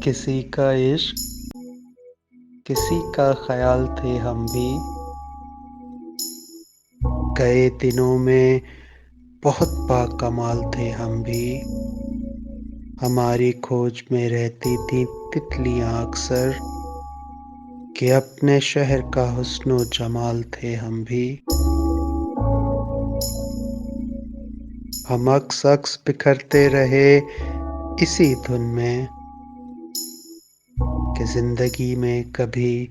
किसी का इश्क, किसी का ख्याल थे हम भी। गए दिनों में बहुत बाकमाल थे हम भी। हमारी खोज में रहती थी तितलियां अक्सर, कि अपने शहर का हुस्नो जमाल थे हम भी। हम अक्स बिखरते रहे इसी धुन में, कि जिंदगी में कभी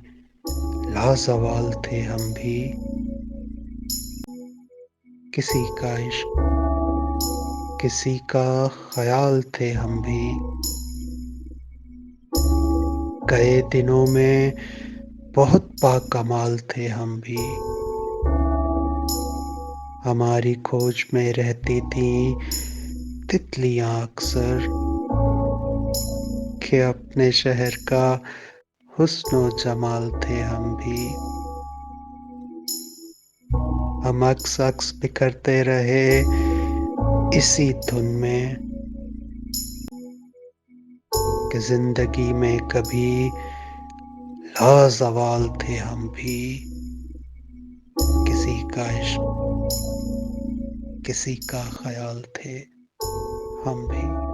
लाज़वाल थे हम भी। किसी का इश्क, किसी का ख्याल थे हम भी। गए दिनों में बहुत बाकमाल थे हम भी। हमारी खोज में रहती थीं तितलियां अक्सर, कि अपने शहर का हुस्नो जमाल थे हम भी। हम अक्स बिखरते रहे इसी धुन में, कि जिंदगी में कभी लाज़वाल थे हम भी। किसी का इश्क, किसी का ख्याल थे हम भी।